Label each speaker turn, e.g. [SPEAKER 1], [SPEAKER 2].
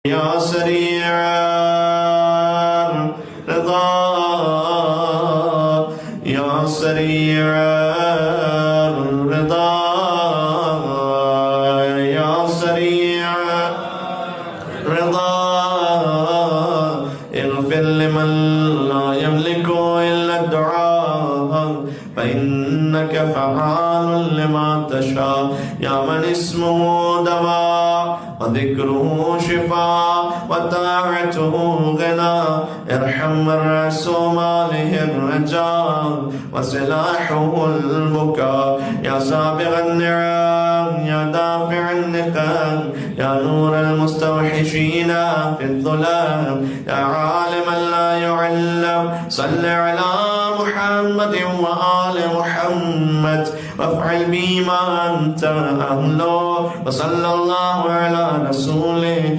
[SPEAKER 1] يا سريع الرضا يا سريع الرضا يا سريع الرضا اغفر لمن لا يملك إلا الدعاء فإنك فعال لما تشاء يا من اسمه دواء وذكره شفاء وطاعته غنى ارحم من رأس ماله الرجاء وسلاحه البكاء يا سابغ النعم يا دافع النقم يا نور المستوحشين في الظلام يا عالما لا يعلم صل على محمد وآل محمد وافعل بما أنت أهله وصلى الله على رسوله